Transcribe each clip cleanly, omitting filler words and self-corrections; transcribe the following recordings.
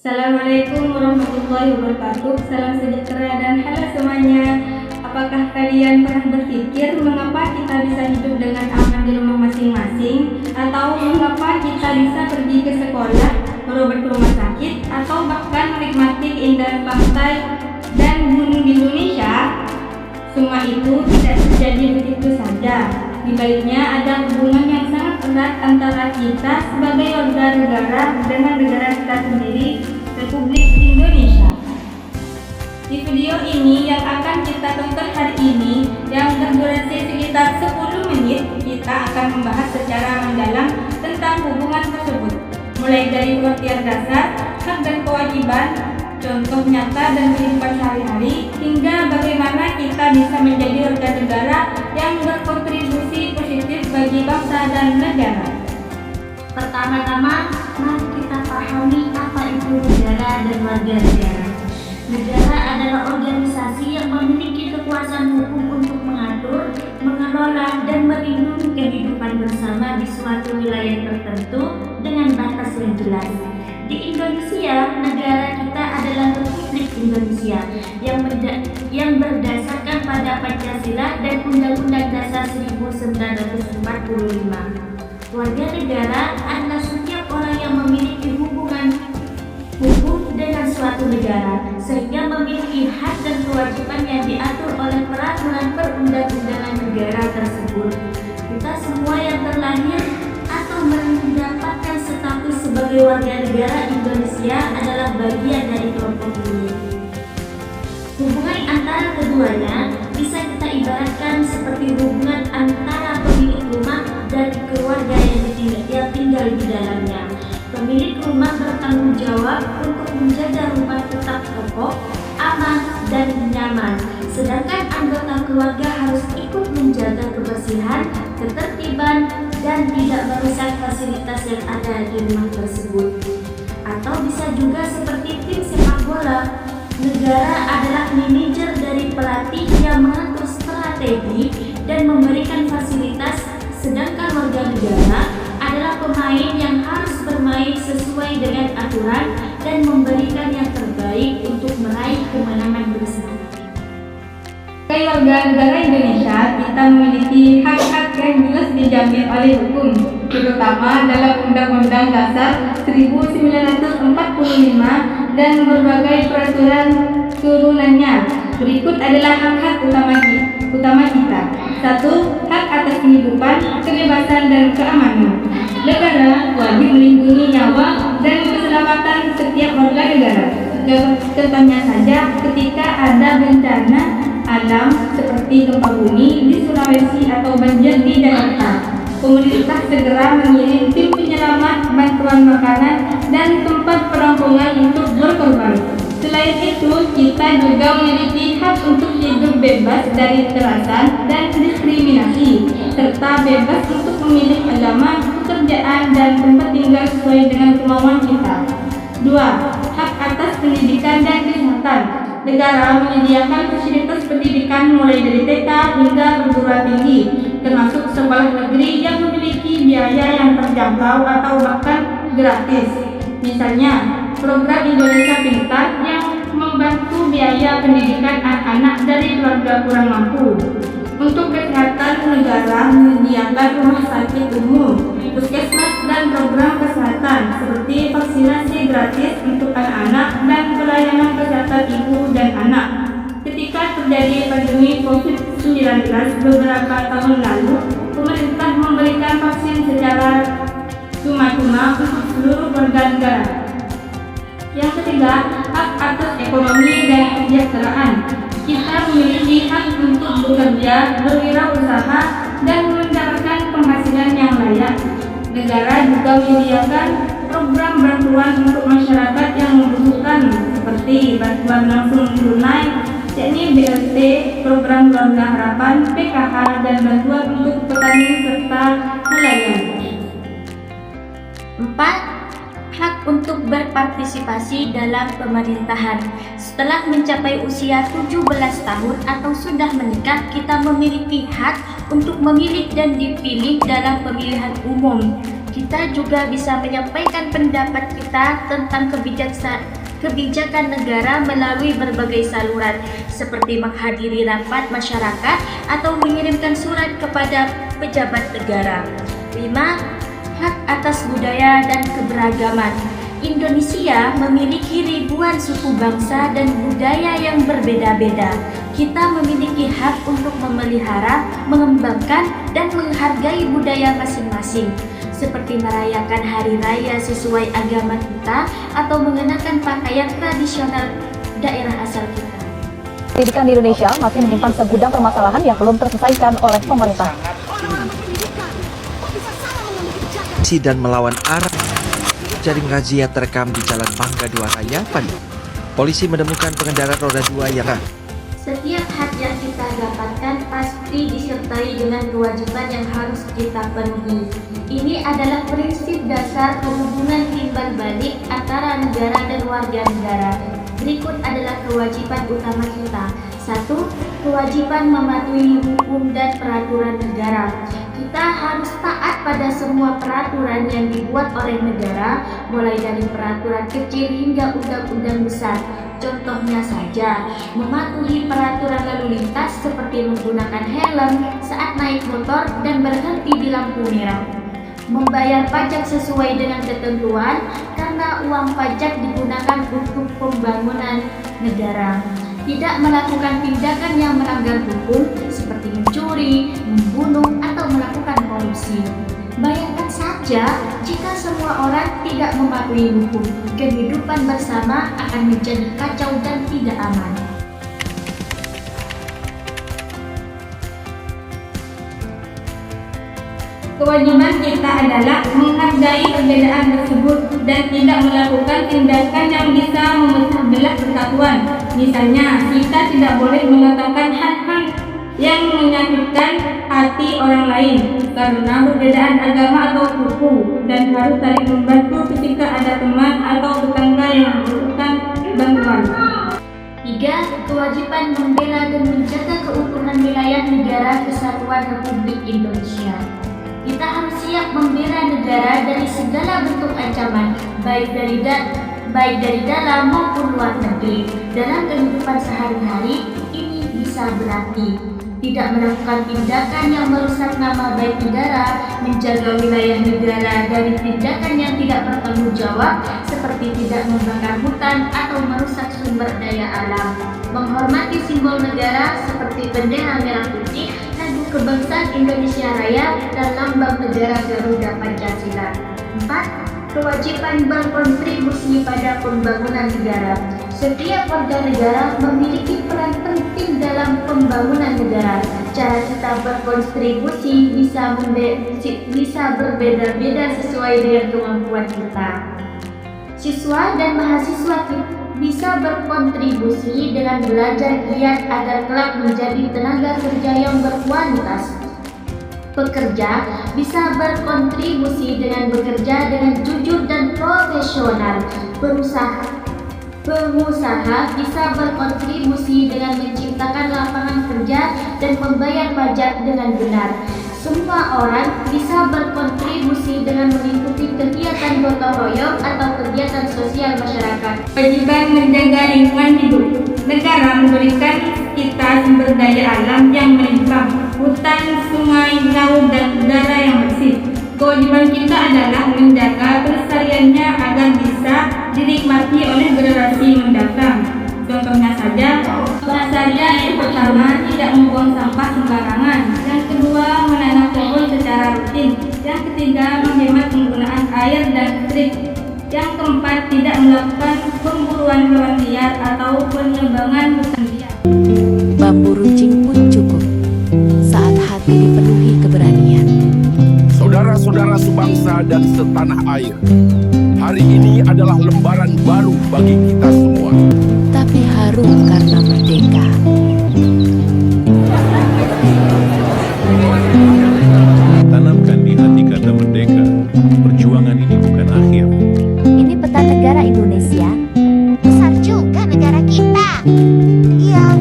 Assalamualaikum warahmatullahi wabarakatuh. Salam sejahtera dan halo semuanya. Apakah kalian pernah berpikir mengapa kita bisa hidup dengan aman di rumah masing-masing, atau mengapa kita bisa pergi ke sekolah, berobat ke rumah sakit, atau bahkan menikmati keindahan pantai dan gunung di Indonesia? Semua itu tidak terjadi begitu saja. Di baliknya ada hubungan yang sangat erat antara kita sebagai warga negara dengan negara kita sendiri, Republik Indonesia. Di video ini yang akan kita tonton hari ini, yang berdurasi sekitar 10 menit, kita akan membahas secara mendalam tentang hubungan tersebut, mulai dari pengertian dasar, hak dan kewajiban, contoh nyata dan kehidupan sehari-hari, hingga bagaimana kita bisa menjadi warga negara yang berkontribusi positif bagi bangsa dan negara. Pertama-tama, mari kita pahami apa itu negara dan warga negara. Negara adalah organisasi yang memiliki kekuasaan hukum untuk mengatur, mengelola, dan melindungi kehidupan bersama di suatu wilayah tertentu dengan batas yang jelas. Di Indonesia, negara kita adalah Republik Indonesia yang berdasarkan pada Pancasila dan Undang-Undang Dasar 1945. Warga negara adalah setiap orang yang memiliki hubungan hukum dengan suatu negara, sehingga memiliki hak dan kewajiban yang diatur oleh peraturan perundang-undangan negara tersebut. Kita semua yang terlahir atau mendapatkan status sebagai warga negara Indonesia adalah bagian dari kelompok ini. Hubungan antara keduanya bisa kita ibaratkan seperti hubungan antara pemilik rumah dan keluarga yang tinggal di dalamnya. Pemilik rumah bertanggung jawab untuk menjaga rumah tetap kokoh, aman, dan nyaman. Sedangkan anggota keluarga harus ikut menjaga kebersihan, ketertiban, dan tidak merusak fasilitas yang ada di rumah tersebut. Atau bisa juga seperti tim sepak bola. Negara adalah manajer dari pelatih yang mengatur strategi dan memberikan fasilitas, sedangkan warga negara adalah pemain yang harus bermain sesuai dengan aturan dan memberikan yang terbaik untuk meraih kemenangan bersama. Sebagai warga negara Indonesia, kita memiliki hak-hak yang jelas dijamin oleh hukum, terutama dalam Undang-Undang Dasar 1945 dan berbagai peraturan turunannya. Berikut adalah hak-hak utama kita. 1. Hak atas kehidupan, kebebasan, dan keamanan. Negara wajib melindungi nyawa dan keselamatan setiap warga negara. Contohnya saja ketika ada bencana alam seperti gempa bumi di Sulawesi atau banjir di Jakarta, pemerintah segera mengirim tim penyelamat, bantuan makanan, dan tempat penampungan untuk berkorban. Selain itu, kita juga memiliki hak untuk hidup bebas dari kekerasan dan diskriminasi, serta bebas untuk memilih agama, pekerjaan, dan tempat tinggal sesuai dengan kemauan kita. 2. Hak atas pendidikan dan kesehatan. Negara menyediakan fasilitas pendidikan mulai dari TK hingga perguruan tinggi, termasuk sekolah negeri yang memiliki biaya yang terjangkau atau bahkan gratis. Misalnya, program Indonesia Pintar yang membantu biaya pendidikan anak-anak dari keluarga kurang mampu. Untuk kesehatan, negara menyediakan rumah sakit umum, puskesmas, dan program kesehatan seperti vaksinasi gratis untuk anak-anak dan pelayanan kesehatan ibu dan anak. Ketika terjadi pandemi COVID-19 beberapa tahun lalu, pemerintah memberikan vaksin secara cuma-cuma untuk seluruh warga negara. Yang ketiga, hak atas ekonomi dan kesejahteraan. Kita memiliki hak untuk bekerja, berwirausaha, dan mendapatkan penghasilan yang layak. Negara juga menyediakan program bantuan untuk masyarakat yang membutuhkan seperti bantuan langsung tunai, yakni BLT, program keluarga harapan, PKH, dan bantuan untuk petani serta nelayan. 4. Hak untuk berpartisipasi dalam pemerintahan. Setelah mencapai usia 17 tahun atau sudah menikah, kita memiliki hak untuk memilih dan dipilih dalam pemilihan umum. Kita juga bisa menyampaikan pendapat kita tentang kebijakan negara melalui berbagai saluran seperti menghadiri rapat masyarakat atau mengirimkan surat kepada pejabat negara. 5. Hak atas budaya dan keberagaman. Indonesia memiliki ribuan suku bangsa dan budaya yang berbeda-beda. Kita memiliki hak untuk memelihara, mengembangkan, dan menghargai budaya masing-masing, seperti merayakan hari raya sesuai agama kita atau mengenakan pakaian tradisional daerah asal kita. Pendidikan di Indonesia masih menyimpan segudang permasalahan yang belum terselesaikan oleh pemerintah. Dan melawan arah jaring razia terekam di Jalan Mangga 2 Raya Bandung. Polisi menemukan pengendara roda 2 yang Setiap hak yang kita dapatkan pasti disertai dengan kewajiban yang harus kita penuhi. Ini adalah prinsip dasar hubungan timbal balik antara negara dan warga negara. Berikut adalah kewajiban utama kita. 1. Kewajiban mematuhi hukum dan peraturan negara. Kita harus taat pada semua peraturan yang dibuat oleh negara, mulai dari peraturan kecil hingga undang-undang besar. Contohnya saja, mematuhi peraturan lalu lintas seperti menggunakan helm saat naik motor dan berhenti di lampu merah. Membayar pajak sesuai dengan ketentuan karena uang pajak digunakan untuk pembangunan negara. Tidak melakukan tindakan yang melanggar hukum seperti mencuri, membunuh, atau melakukan korupsi. Bayangkan saja jika semua orang tidak mematuhi hukum, kehidupan bersama akan menjadi kacau dan tidak aman. Kewajiban kita adalah menghargai perbedaan tersebut dan tidak melakukan tindakan yang bisa memecah belah persatuan. Misalnya, kita tidak boleh mengatakan hal-hal yang menyakitkan hati orang lain karena perbedaan agama atau suku, dan harus saling membantu ketika ada teman atau tetangga yang membutuhkan bantuan. 3. Kewajiban membela dan menjaga keutuhan wilayah negara kesatuan Republik Indonesia. Kita harus siap membela negara dari segala bentuk ancaman, baik dari dalam maupun luar negeri. Dalam kehidupan sehari-hari, ini bisa berarti tidak melakukan tindakan yang merusak nama baik negara, menjaga wilayah negara dari tindakan yang tidak bertanggung jawab seperti tidak membakar hutan atau merusak sumber daya alam, menghormati simbol negara seperti bendera merah putih, lagu kebangsaan Indonesia Raya, dan lambang negara Garuda Pancasila. 4. Kewajiban berkontribusi pada pembangunan negara. Setiap warga negara memiliki peran penting dalam pembangunan negara. Cara kita berkontribusi bisa berbeda-beda sesuai dengan kemampuan kita. Siswa dan mahasiswa bisa berkontribusi dengan belajar giat agar kelak menjadi tenaga kerja yang berkualitas. Pekerja bisa berkontribusi dengan bekerja dengan jujur dan profesional. Pengusaha bisa berkontribusi dengan menciptakan lapangan kerja dan membayar pajak dengan benar. Semua orang bisa berkontribusi dengan mengikuti kegiatan gotong royong atau kegiatan sosial masyarakat. Kewajiban menjaga lingkungan hidup. Negara memberikan kita sumber daya alam yang melimpah, hutan, sungai, laut, dan udara yang bersih. Kewajiban kita adalah menjaga pelestariannya agar bisa dinikmati oleh generasi mendatang. Contohnya saja, yang pertama, tidak membuang sampah sembarangan. Yang kedua, menanam pohon secara rutin. Yang ketiga, menghemat penggunaan air dan listrik. Yang keempat, tidak melakukan pemburuan hewan liar atau penebangan hutan liar. Bambu runcing pun cukup saat hati dipenuhi keberanian. Saudara-saudara sebangsa dan setanah air, hari ini adalah lembaran baru bagi kita semua. Tapi harum karena merdeka. Tanamkan di hati kata merdeka. Perjuangan ini bukan akhir. Ini peta negara Indonesia. Besar juga negara kita. Iya,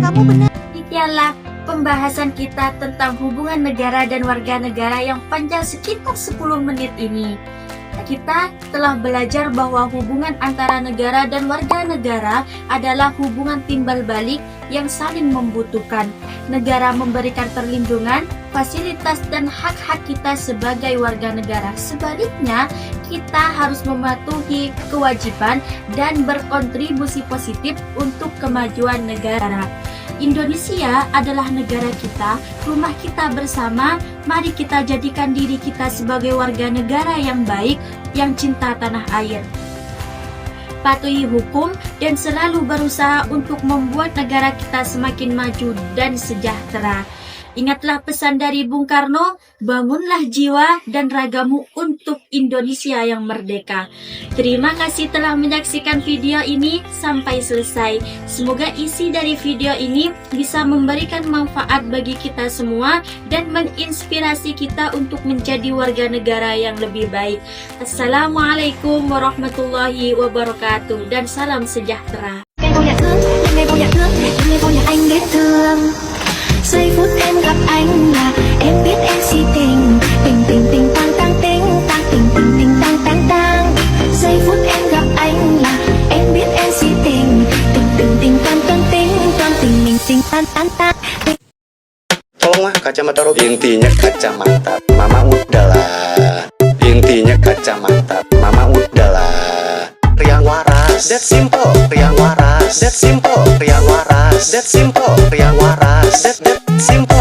kamu benar. Demikianlah pembahasan kita kita tentang hubungan negara dan warga negara yang panjang sekitar 10 menit ini. Kita telah belajar bahwa hubungan antara negara dan warga negara adalah hubungan timbal balik yang saling membutuhkan. Negara memberikan perlindungan, fasilitas, dan hak-hak kita sebagai warga negara. Sebaliknya, kita harus mematuhi kewajiban dan berkontribusi positif untuk kemajuan negara. Indonesia adalah negara kita, rumah kita bersama. Mari kita jadikan diri kita sebagai warga negara yang baik, yang cinta tanah air. Patuhi hukum dan selalu berusaha untuk membuat negara kita semakin maju dan sejahtera. Ingatlah pesan dari Bung Karno, bangunlah jiwa dan ragamu untuk Indonesia yang merdeka. Terima kasih telah menyaksikan video ini sampai selesai. Semoga isi dari video ini bisa memberikan manfaat bagi kita semua dan menginspirasi kita untuk menjadi warga negara yang lebih baik. Assalamualaikum warahmatullahi wabarakatuh dan salam sejahtera. Giây phút em gặp anh là em biết em si tình. Tình tình tình tang tang ting tang tình tình tình tang tang tang. Giây phút em gặp anh là em biết em si tình. Tình tình tình toan toan ting toan tình mình tình tan tan tan. Tolonglah kacamata Robi. Intinya kacamata, mama udahlah. Intinya kacamata, mama udahlah. Riang waras, that simple. Riang waras, that simple. Riang waras, that simple. Riang waras, that simple.